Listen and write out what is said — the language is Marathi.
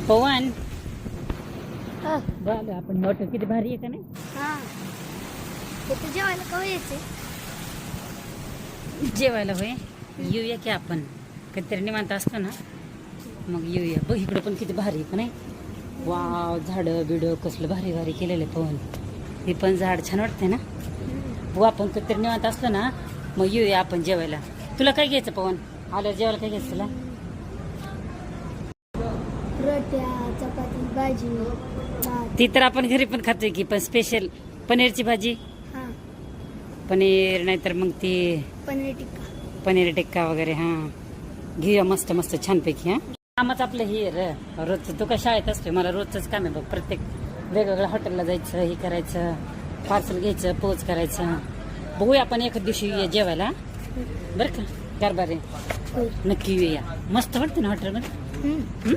पवन हा बघ आपण हॉटेल किती भारी आहे का नाही. हा तिथे जेवायला केव्हा यायचे? जेवायला होय येऊया की आपण कधीतरी निवांत असतो ना मग येऊया. बघ इकडं पण किती भारी आहे का नाही. वाव झाडं बिडं कसलं भारी भारी केलेलं आहे पवन. हे पण झाड छान वाटते ना. हो आपण कधीतरी निवांत असतो ना मग येऊया आपण जेवायला. तुला काय घ्यायचं पवन? आल्यावर जेवायला काय घ्यायचं तुला? रोट्या चपाती भाजी भात. ती तर आपण घरी पण खातोय की पण स्पेशल पनीरची भाजी हा पनीर नाहीतर मग ती पनीर टिक्का. पनीर टिक्का वगैरे. हा घेऊया मस्त मस्त छानपैकी. हा कामच आपलं हे रोजचं. तू काय शाळेत असतोय मला रोजच काम आहे बघ. प्रत्येक वेगवेगळ्या हॉटेलला जायचं हे करायचं पार्सल घ्यायचं पोच करायचं. बघूया आपण एखाद दिवशी येऊया जेवायला बरं का. कारभार आहे होय. नक्की येऊया. मस्त वाटतं ना हॉटेलमध्ये.